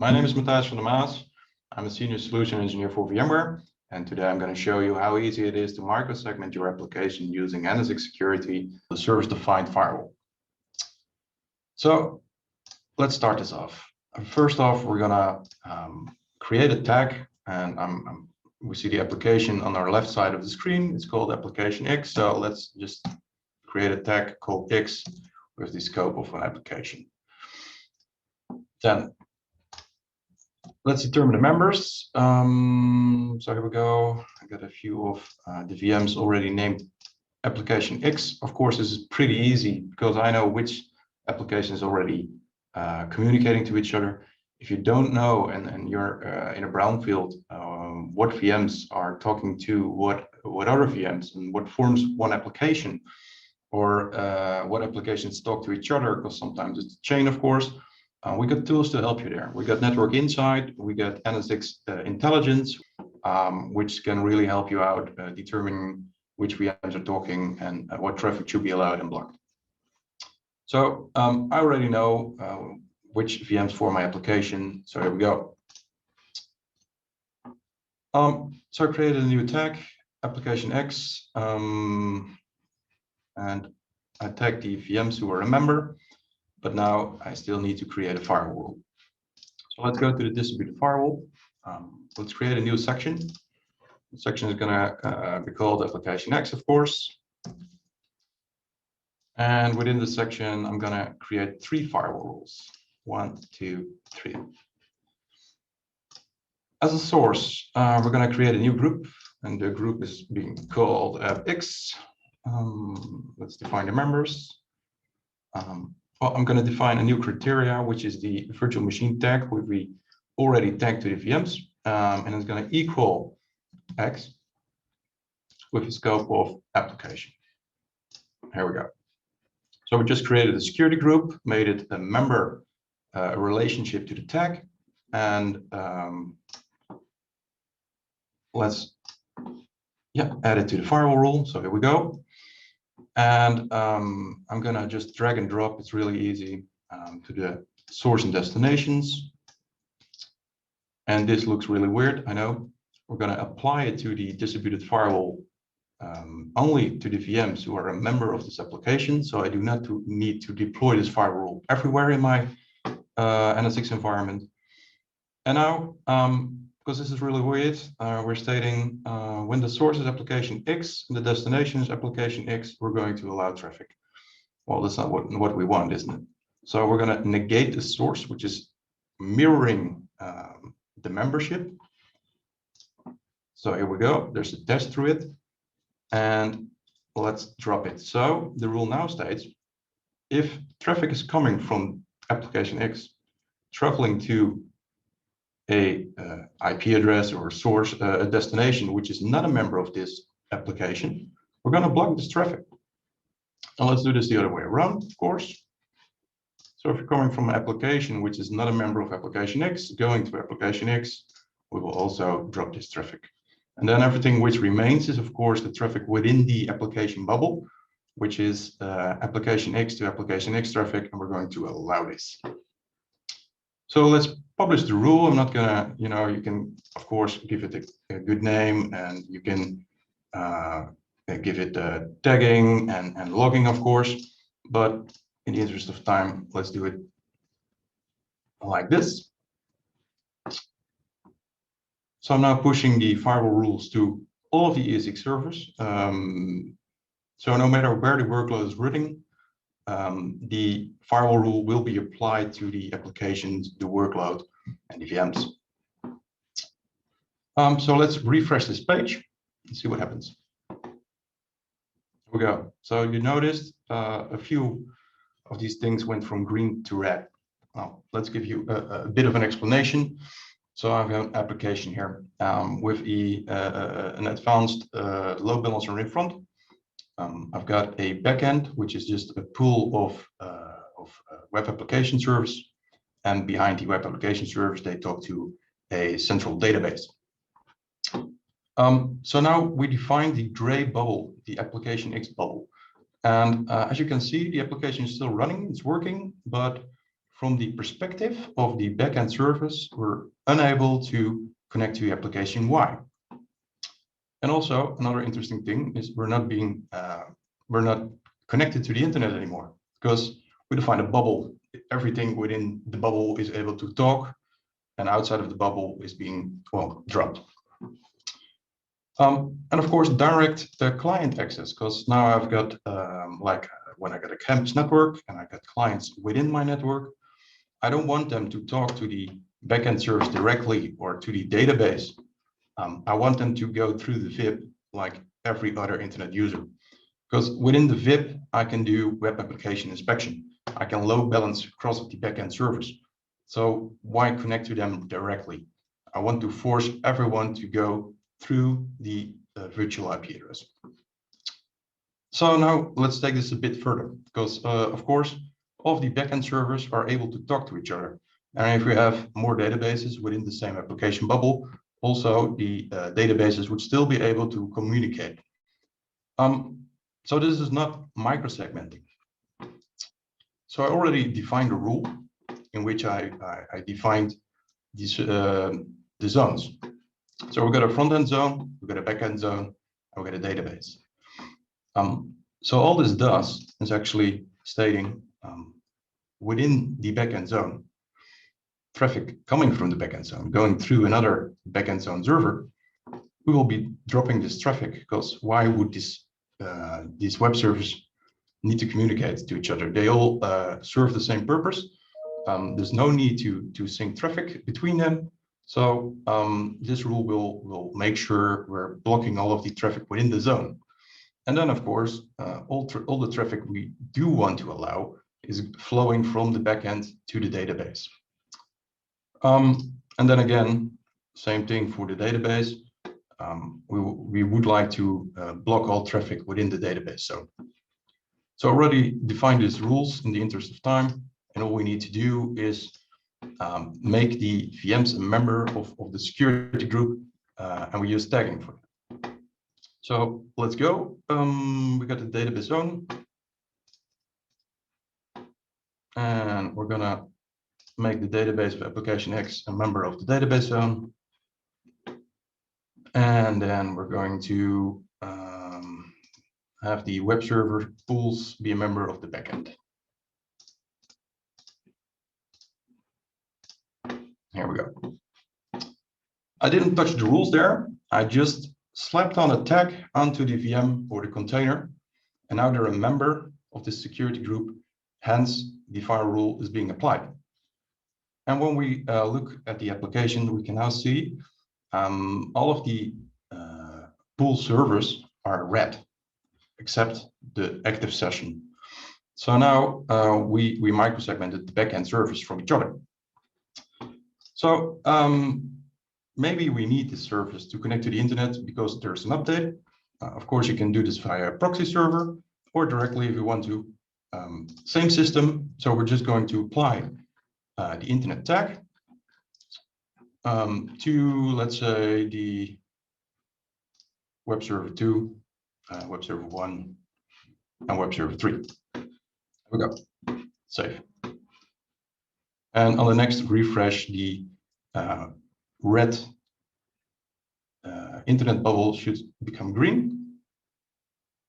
My name is Matthijs van der Maas. I'm a senior solution engineer for VMware, and today I'm going to show you how easy it is to microsegment your application using NSX Security, the Service Defined Firewall. So let's start this off. First off, we're going to create a tag, and we see the application on our left side of the screen. It's called application X. So let's just create a tag called X with the scope of an application. Then let's determine the members. So here we go. I got a few of the VMs already named application X. Of course, this is pretty easy because I know which application is already communicating to each other. If you don't know and you're in a brownfield, what VMs are talking to what other VMs and what forms one application, or what applications talk to each other, because sometimes it's a chain, of course. We got tools to help you there. We got Network Insight, we got NSX Intelligence, which can really help you out determining which VMs are talking and what traffic should be allowed and blocked. So I already know which VMs for my application. So here we go. So I created a new tag, application X, and I tagged the VMs who are a member. But now I still need to create a firewall. So let's go to the distributed firewall. Let's create a new section. The section is going to be called application X, of course. And within the section, I'm going to create 3 firewall rules. 1, 2, 3. As a source, we're going to create a new group, and the group is being called X. Let's define the members. Well, I'm going to define a new criteria, which is the virtual machine tag, which we already tagged to the VMs, and it's going to equal X with the scope of application. Here we go. So we just created a security group, made it a member relationship to the tag, and let's add it to the firewall rule. So here we go. And I'm going to just drag and drop. It's really easy to the source and destinations. And this looks really weird, I know. We're going to apply it to the distributed firewall only to the VMs who are a member of this application. So I do not need to deploy this firewall everywhere in my NSX environment. And now, because this is really weird, we're stating when the source is application X and the destination is application X, we're going to allow traffic. Well, that's not what we want, isn't it? So we're going to negate the source, which is mirroring the membership. So here we go. There's a test through it. And let's drop it. So the rule now states, if traffic is coming from application X, traveling to a IP address or source, a destination, which is not a member of this application, we're going to block this traffic. And let's do this the other way around, of course. So if you're coming from an application which is not a member of application X, going to application X, we will also drop this traffic. And then everything which remains is, of course, the traffic within the application bubble, which is application X to application X traffic, and we're going to allow this. So let's publish the rule. I'm not gonna, you can, of course, give it a good name, and you can give it tagging and logging, of course. But in the interest of time, let's do it like this. So I'm now pushing the firewall rules to all of the ESX servers. So no matter where the workload is running, the firewall rule will be applied to the applications, the workload, and the VMs. So let's refresh this page and see what happens. Here we go. So you noticed a few of these things went from green to red. Well, let's give you a bit of an explanation. So I've got an application here with an advanced load balancer in front. I've got a backend, which is just a pool of web application servers. And behind the web application servers, they talk to a central database. So now we define the gray bubble, the application X bubble. And as you can see, the application is still running, it's working, but from the perspective of the backend service, we're unable to connect to the application Y. And also another interesting thing is we're not connected to the internet anymore, because we define a bubble. Everything within the bubble is able to talk, and outside of the bubble is being, well, dropped. And of course, direct client access, because now I've got, like when I got a campus network and I got clients within my network, I don't want them to talk to the backend service directly or to the database. I want them to go through the VIP like every other internet user. Because within the VIP, I can do web application inspection. I can load balance across the backend service. So why connect to them directly? I want to force everyone to go through the virtual IP address. So now let's take this a bit further, because of course, all of the backend servers are able to talk to each other. And if we have more databases within the same application bubble, also the databases would still be able to communicate. So this is not microsegmenting. So I already defined a rule in which I defined these the zones. So we've got a front-end zone, we've got a back-end zone, and we've got a database. So all this does is actually stating within the back-end zone, traffic coming from the back-end zone, going through another back-end zone server, we will be dropping this traffic, because why would these web servers need to communicate to each other? They all serve the same purpose. There's no need to sync traffic between them. So this rule will make sure we're blocking all of the traffic within the zone. And then, of course, all the traffic we do want to allow is flowing from the backend to the database. And then again, same thing for the database. We would like to block all traffic within the database. So already defined these rules in the interest of time, and all we need to do is make the VMs a member of the security group, and we use tagging for it. So let's go. We got the database zone, and we're gonna make the database of application X a member of the database zone. And then we're going to have the web server pools be a member of the backend. Here we go. I didn't touch the rules there. I just slapped on a tag onto the VM or the container, and now they're a member of the security group. Hence, the firewall rule is being applied. And when we look at the application, we can now see all of the pool servers are red, except the active session. So now we microsegmented the backend servers from each other. So maybe we need this service to connect to the internet because there's an update. Of course, you can do this via a proxy server or directly if you want to. Same system. So we're just going to apply the internet tag to, let's say, the web server 2, web server 1, and web server 3. There we go. Save. And on the next refresh, the red internet bubble should become green.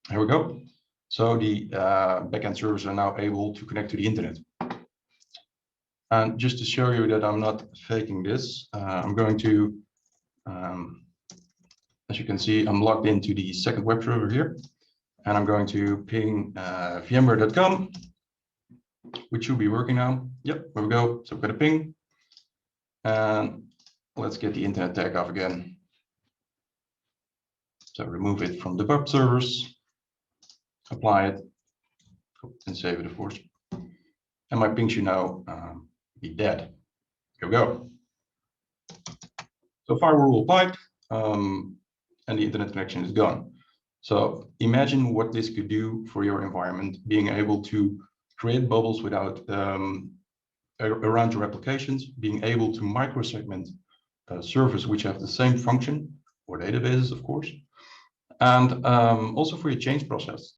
Here we go. So the backend servers are now able to connect to the internet. And just to show you that I'm not faking this, I'm going to, as you can see, I'm logged into the second web server here, and I'm going to ping vmware.com, which should be working now. Yep, there we go. So we've got a ping, and let's get the internet tag off again. So remove it from the web servers, apply it, and save it, of course. And my ping should now be dead. Here we go. So firewall rule applied, and the internet connection is gone. So imagine what this could do for your environment, being able to create bubbles without around your applications, being able to microsegment servers which have the same function, or databases, of course, and also for your change process.